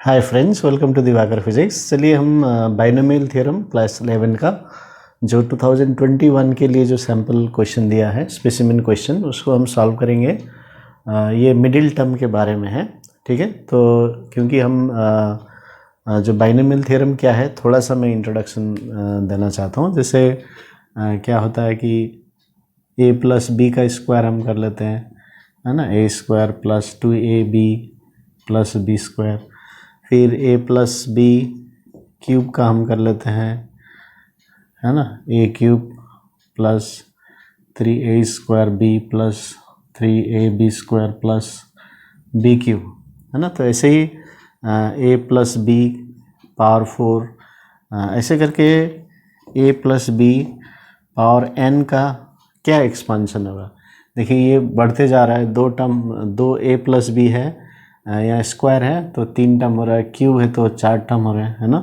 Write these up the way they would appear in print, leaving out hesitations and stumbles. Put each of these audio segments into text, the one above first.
Hi friends, welcome to Diwakar physics. चलिए हम binomial theorem class 11 का जो 2021 के लिए जो सैम्पल क्वेश्चन दिया है, स्पेसिमेन क्वेश्चन, उसको हम सॉल्व करेंगे। ये मिडिल टर्म के बारे में है, ठीक है। तो क्योंकि हम जो बाइनोमियल थ्योरम क्या है, थोड़ा सा मैं इंट्रोडक्शन देना चाहता हूँ। जैसे क्या होता है कि a प्लस बी का स्क्वायर हम कर लेते हैं, है ना। a square plus 2ab plus B square. फिर a प्लस बी क्यूब का हम कर लेते हैं, है ना। a cube plus 3a square b plus 3ab square plus b cube, है ना। तो ऐसे ही a प्लस बी पावर 4, ऐसे करके a plus B power n का क्या एक्सपांशन होगा। देखिए ये बढ़ते जा रहा है, दो टर्म, दो a प्लस बी है, या स्क्वायर है तो 3 टर्म हो रहा है, क्यूब है तो 4 टर्म हो रहे हैं, है ना।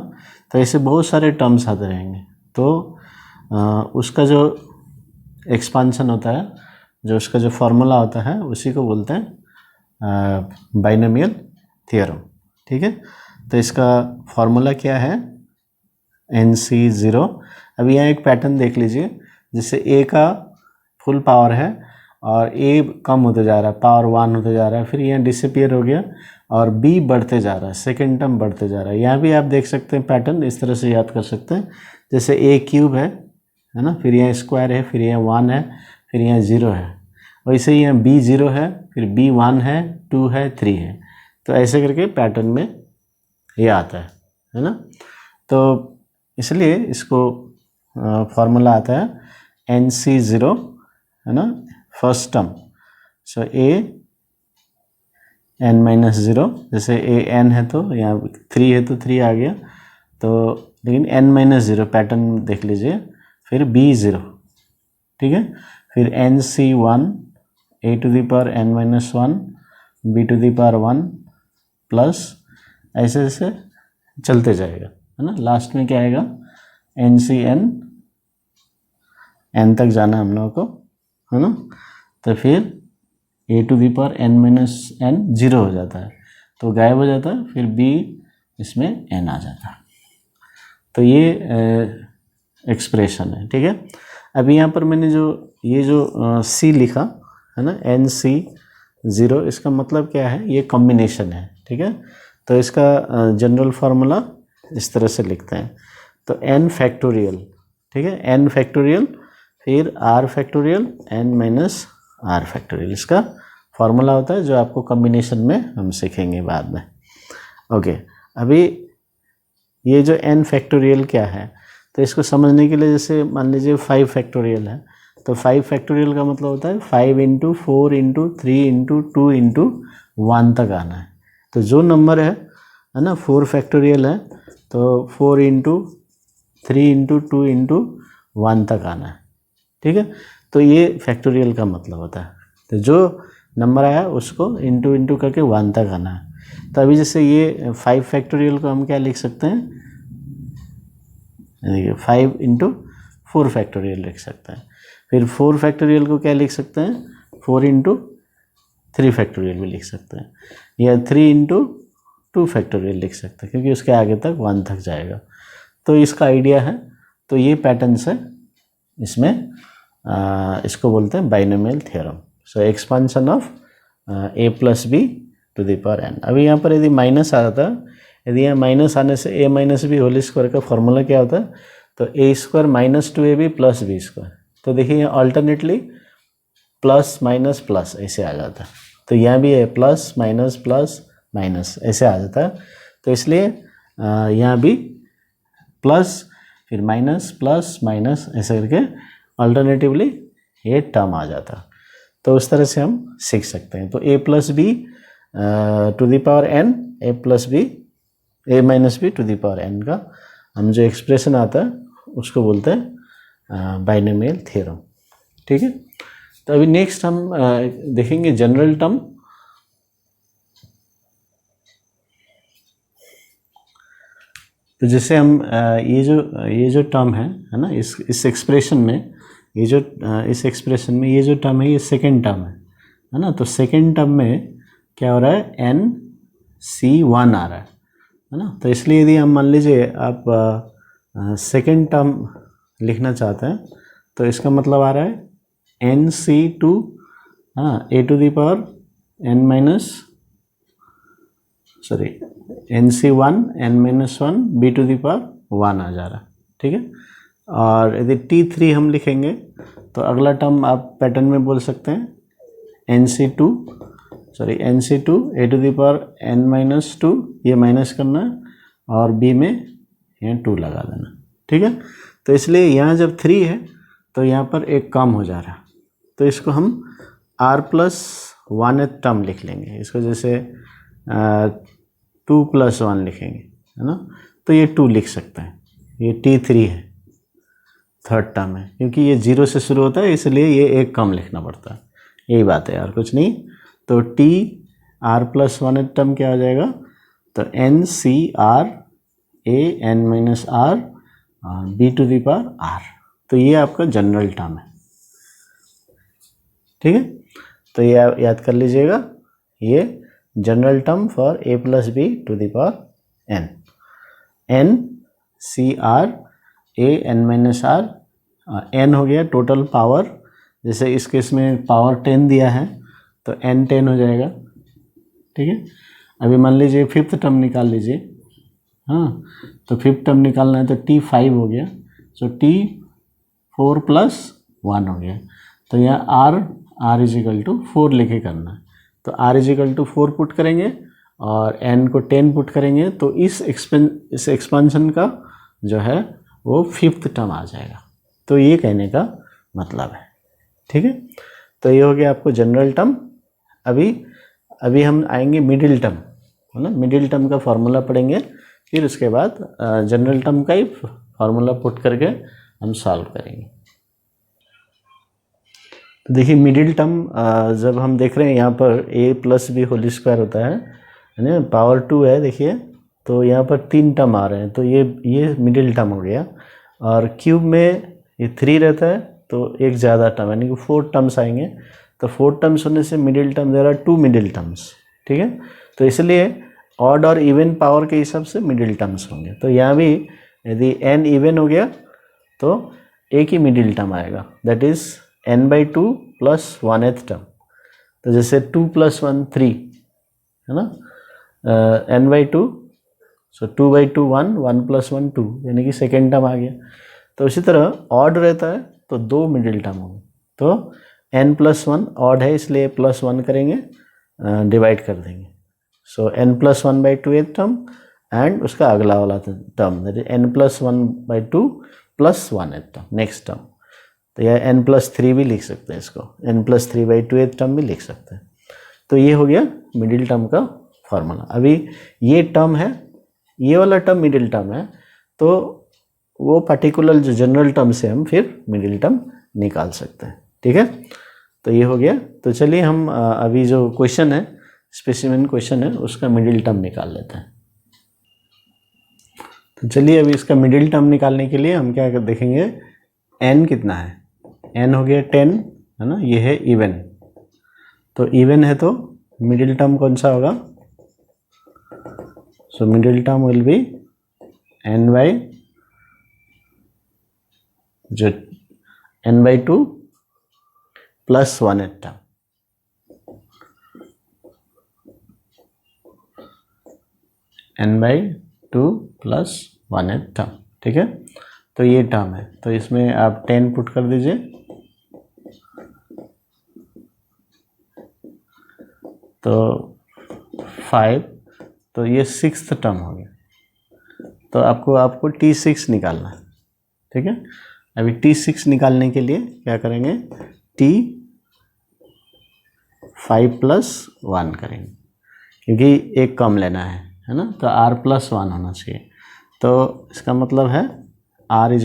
तो ऐसे बहुत सारे टर्म्स आते रहेंगे। तो उसका जो एक्सपांशन होता है, जो उसका जो फॉर्मूला होता है, उसी को बोलते हैं बाइनोमियल थ्योरम, ठीक है। तो इसका फॉर्मूला क्या है, NC0। अभी यहाँ एक पैटर्न देख लीजिए, जिससे a का फुल पावर है और a कम होते जा रहा है, पावर 1 होते जा रहा है, फिर यहाँ डिसअपियर हो गया और b बढ़ते जा रहा है, सेकेंड टर्म बढ़ते जा रहा है। यहाँ भी आप देख सकते हैं पैटर्न, इस तरह से याद कर सकते हैं। जैसे a क्यूब है ना, फिर यहाँ स्क्वायर है, फिर यहाँ 1 है, फिर यहाँ 0 है। वैसे ही यहाँ b 0 है, फिर b 1 है, 2 है, 3 है। तो ऐसे करके पैटर्न में ये आता है ना। तो इसलिए इसको फॉर्मूला आता है NC0, है ना, first term. So a n-0, जैसे a n है तो यहाँ 3 है तो 3 आ गया, तो लेकिन n-0 पैटर्न देख लीजिए। फिर b 0, ठीक है। फिर NC1 a to the power n-1 b to the power 1 plus ऐसे ऐसे चलते जाएगा, है ना। लास्ट में क्या आएगा, NCn, n तक जाना हम लोगों को, है ना। तो फिर a to the power n-n 0 हो जाता है, तो गायब हो जाता है, फिर b इसमें n आ जाता है। तो ये एक्सप्रेशन है, ठीक है। अभी यहाँ पर मैंने जो ये जो c लिखा है ना, NC0, इसका मतलब क्या है, ये कॉम्बिनेशन है, ठीक है। तो इसका जनरल फार्मूला इस तरह से लिखते हैं। तो n फैक्टोरियल, ठीक है, n फैक्टोरियल, फिर r factorial, n minus r factorial, इसका फार्मूला होता है, जो आपको कॉम्बिनेशन में हम सीखेंगे बाद में। ओके, अभी ये जो n फैक्टोरियल क्या है, तो इसको समझने के लिए जैसे मान लीजिए 5 फैक्टोरियल है, तो 5 फैक्टोरियल का मतलब होता है 5 इंटू 4 इंटू 3 इंटू 2 इंटू 1 तक आना है। तो जो नंबर है ना, 4 फैक्टोरियल है, तो 4 इंटू 3 इंटू 2 इंटू 1 तक आना है, ठीक है। तो ये फैक्टोरियल का मतलब होता है। तो जो नंबर आया उसको इंटू इंटू करके 1 तक आना है। तो अभी जैसे ये 5 फैक्टोरियल को हम क्या लिख सकते हैं, देखिए 5 इंटू 4 फैक्टोरियल लिख सकते हैं। फिर 4 फैक्टोरियल को क्या लिख सकते हैं, 4 इंटू 3 फैक्टोरियल भी लिख सकते हैं, या 3 इंटू 2 फैक्टोरियल लिख सकते हैं, क्योंकि उसके आगे तक 1 तक जाएगा। तो इसका आइडिया है। तो ये पैटर्न से इसमें इसको बोलते हैं binomial theorem. So expansion of a plus B to the power n। अभी यहाँ पर यदि माइनस आ जाता, यदि यहाँ माइनस आने से a minus B whole square का फॉर्मूला क्या होता है, तो a square minus 2ab plus B square. तो देखिए यहाँ अल्टरनेटली प्लस माइनस प्लस ऐसे आ जाता है। तो यहाँ भी है प्लस माइनस ऐसे आ जाता है। तो इसलिए यहाँ भी प्लस फिर माइनस प्लस माइनस ऐसे करके अल्टरनेटिवली ये टर्म आ जाता। तो उस तरह से हम सीख सकते हैं। तो a plus B to the power n, a plus B a minus B to the power n का हम जो एक्सप्रेशन आता है उसको बोलते हैं बाइनोमियल थ्योरम, ठीक है। तो अभी नेक्स्ट हम देखेंगे जनरल टर्म। तो जैसे हम ये जो टर्म है ना, इस एक्सप्रेशन में, ये जो इस एक्सप्रेशन में ये जो टर्म है, ये सेकेंड टर्म है ना। तो सेकेंड टर्म में क्या हो रहा है, NC1 आ रहा है। है ना। तो इसलिए यदि हम मान लीजिए आप सेकेंड टर्म लिखना चाहते हैं तो इसका मतलब आ रहा है NC2 a to the power n minus NC1 n-1 b to the power 1 आ जा रहा है, ठीक है। और यदि T3 हम लिखेंगे तो अगला टर्म आप पैटर्न में बोल सकते हैं NC2 a to the power n-2, ये माइनस करना है और b में यहाँ 2 लगा देना, ठीक है। तो इसलिए यहाँ जब 3 है तो यहाँ पर एक कम हो जा रहा है, तो इसको हम r+1th टर्म लिख लेंगे। इसको जैसे 2+1 लिखेंगे, है ना। तो ये 2 लिख सकते हैं, ये T3 है, थर्ड टर्म है, क्योंकि ये 0 से शुरू होता है इसलिए ये एक कम लिखना पड़ता है, यही बात है यार, कुछ नहीं। तो r+1th टर्म क्या हो जाएगा, तो NCr a n-r b to the power r। तो ये आपका जनरल टर्म है, ठीक है। तो ये आप याद कर लीजिएगा, ये general term for a plus B to the power n, NCr a n-r, n हो गया टोटल पावर, जैसे इस केस में पावर 10 दिया है तो n 10 हो जाएगा, ठीक है। अभी मान लीजिए फिफ्थ टर्म निकाल लीजिए, हाँ, तो फिफ्थ टर्म निकालना है तो T5 हो गया, सो T4 + 1 हो गया। तो यहाँ r इजिकल टू 4 लेके करना है, तो r इजिकल टू 4 पुट करेंगे और n को 10 पुट करेंगे, तो इस एक्सपेंशन का जो है वो फिफ्थ टर्म आ जाएगा। तो ये कहने का मतलब है, ठीक है। तो ये हो गया आपको जनरल टर्म। अभी हम आएंगे मिडिल टर्म, है ना। मिडिल टर्म का फॉर्मूला पढ़ेंगे, फिर उसके बाद जनरल टर्म का ही फार्मूला पुट करके हम सॉल्व करेंगे। तो देखिए मिडिल टर्म जब हम देख रहे हैं यहाँ पर a+b² होता है ना, पावर 2 है देखिए, तो यहाँ पर 3 टर्म आ रहे हैं, तो ये मिडिल टर्म हो गया। और क्यूब में ये 3 रहता है तो एक ज़्यादा टर्म यानी कि 4 टर्म्स आएंगे, तो 4 टर्म्स होने से middle term there are 2 middle terms, ठीक है। तो इसलिए ऑड और इवन पावर के हिसाब से मिडिल टर्म्स होंगे। तो यहाँ भी यदि n इवन हो गया तो एक ही मिडिल टर्म आएगा, that is n/2 + 1th term. तो जैसे 2 + 1 3 है ना, n/2, सो 2/2 1, 1 + 1 2, यानी कि सेकेंड टर्म आ गया। तो इसी तरह ऑड रहता है तो 2 मिडिल टर्म होंगे, तो n+1 ऑड है इसलिए +1 करेंगे, डिवाइड कर देंगे, सो n+1/2th टर्म एंड उसका अगला वाला term that is n+1/2 + 1th term, next term. तो यह n+3 भी लिख सकते हैं, इसको n+3/2th टर्म भी लिख सकते हैं। तो ये हो गया मिडिल टर्म का फॉर्मूला। अभी ये टर्म है, ये वाला टर्म मिडिल टर्म है, तो वो पर्टिकुलर जो जनरल टर्म से हम फिर मिडिल टर्म निकाल सकते हैं, ठीक है। तो ये हो गया। तो चलिए हम अभी जो क्वेश्चन है, स्पेसिमेन क्वेश्चन है, उसका मिडिल टर्म निकाल लेते हैं। तो चलिए अभी इसका मिडिल टर्म निकालने के लिए हम क्या देखेंगे, n कितना है, n हो गया 10, है ना, ये है इवन। तो इवन है तो मिडिल टर्म कौन सा होगा, so middle term will be n/2 + 1th term, n/2 + 1th term, ठीक है। तो ये टर्म है, तो इसमें आप 10 पुट कर दीजिए, तो 5, तो ये 6th टर्म हो गया। तो आपको T6 निकालना है, ठीक है। अभी T6 निकालने के लिए क्या करेंगे, T5 + 1 करेंगे, क्योंकि एक कम लेना है ना, तो r+1 होना चाहिए। तो इसका मतलब है r =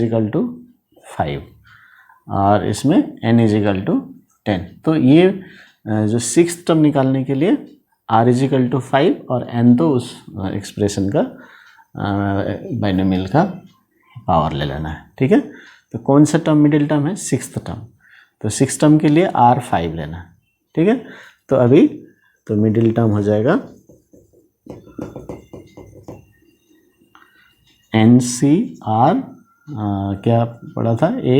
5 और इसमें n = 10। तो ये जो 6th टर्म निकालने के लिए r = 5 और n तो उस एक्सप्रेशन का बाइनोमियल का पावर ले लेना है, ठीक है। तो कौन सा टर्म मिडिल टर्म है, 6th टर्म, तो 6th टर्म के लिए r5 लेना है, ठीक है। तो अभी तो मिडिल टर्म हो जाएगा एन सी आर क्या पढ़ा था, ए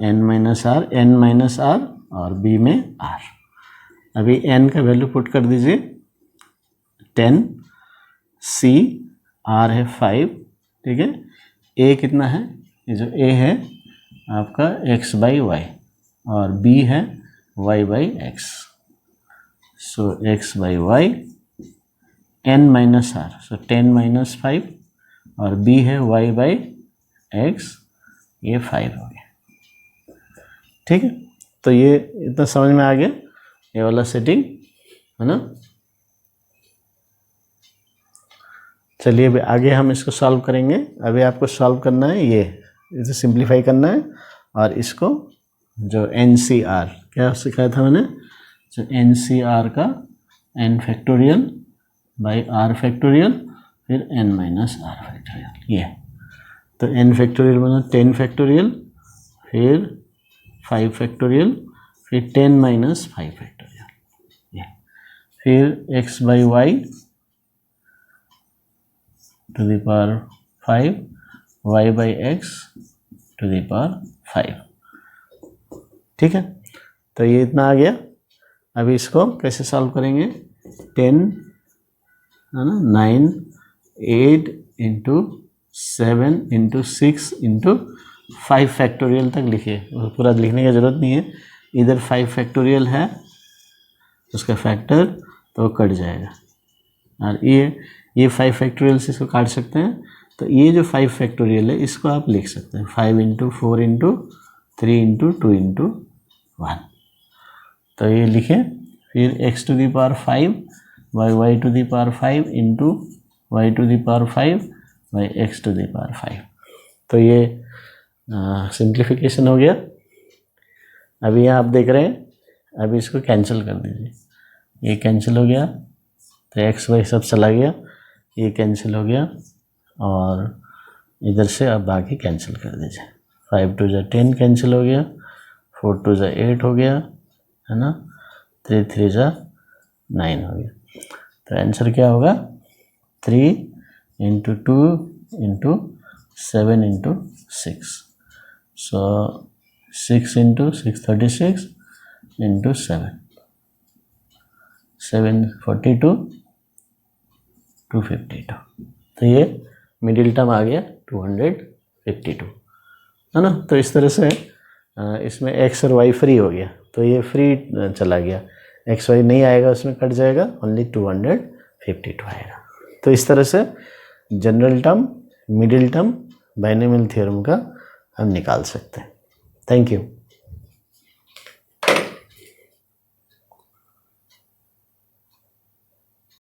एन माइनस आर और बी में आर। अभी एन का वैल्यू पुट कर दीजिए 10, सी आर है 5, ठीक है। ए कितना है, ये जो ए है आपका x बाई वाई और b है y by X. So x by Y n minus R, so 10 minus 5 और b है y बाई एक्स, ये 5 हो गया, ठीक है। तो ये इतना समझ में आ गया, ये वाला सेटिंग है ना। चलिए अभी आगे हम इसको सॉल्व करेंगे। अभी आपको सॉल्व करना है, ये इसे सिंप्लीफाई करना है और इसको जो एन सी आर क्या सिखाया था मैंने, जो एन सी आर का N factorial by R factorial फिर एन माइनस आर फैक्टोरियल, ये तो एन फैक्टोरियल बना 10 फैक्टोरियल फिर 5 फैक्टोरियल फिर 10 माइनस 5 फैक्टोरियल, ये फिर X by Y to the power 5 y by X to the power 5, ठीक है। तो ये इतना आ गया। अभी इसको कैसे सॉल्व करेंगे, 10 है ना, 9 8 इंटू 7 इंटू 6 इंटू 5 फैक्टोरियल तक लिखिए, पूरा लिखने की ज़रूरत नहीं है। इधर 5 फैक्टोरियल है उसका फैक्टर तो वो कट जाएगा, और ये 5 फैक्टोरियल से इसको काट सकते हैं। तो ये जो 5 फैक्टोरियल है इसको आप लिख सकते हैं 5 इंटू 4 इंटू 3 इंटू 2 इंटू 1। तो ये लिखें, फिर x to the power 5 by Y to the power 5 into Y to the power 5 by X to the power 5। तो ये सिंप्लीफिकेशन हो गया। अभी यहाँ आप देख रहे हैं, अभी इसको कैंसिल कर दीजिए, ये कैंसिल हो गया तो एक्स वाई सब चला गया, ये कैंसिल हो गया और इधर से अब बाकी कैंसिल कर दीजिए। 5 टू जा 10 कैंसिल हो गया, 4 टू जा 8 हो गया है ना, 3 3 जा 9 हो गया। तो आंसर क्या होगा, 3 इंटू 2 इंटू 7 इंटू 6, सो 6 इंटू 6 36 इंटू 7 42 252। तो ये मिडिल टर्म आ गया 252 है ना। तो इस तरह से इसमें एक्स और वाई फ्री हो गया, तो ये फ्री चला गया, एक्स वाई नहीं आएगा उसमें, कट जाएगा, ओनली 252 आएगा। तो इस तरह से general term, middle term, binomial theorem का हम निकाल सकते हैं। Thank you.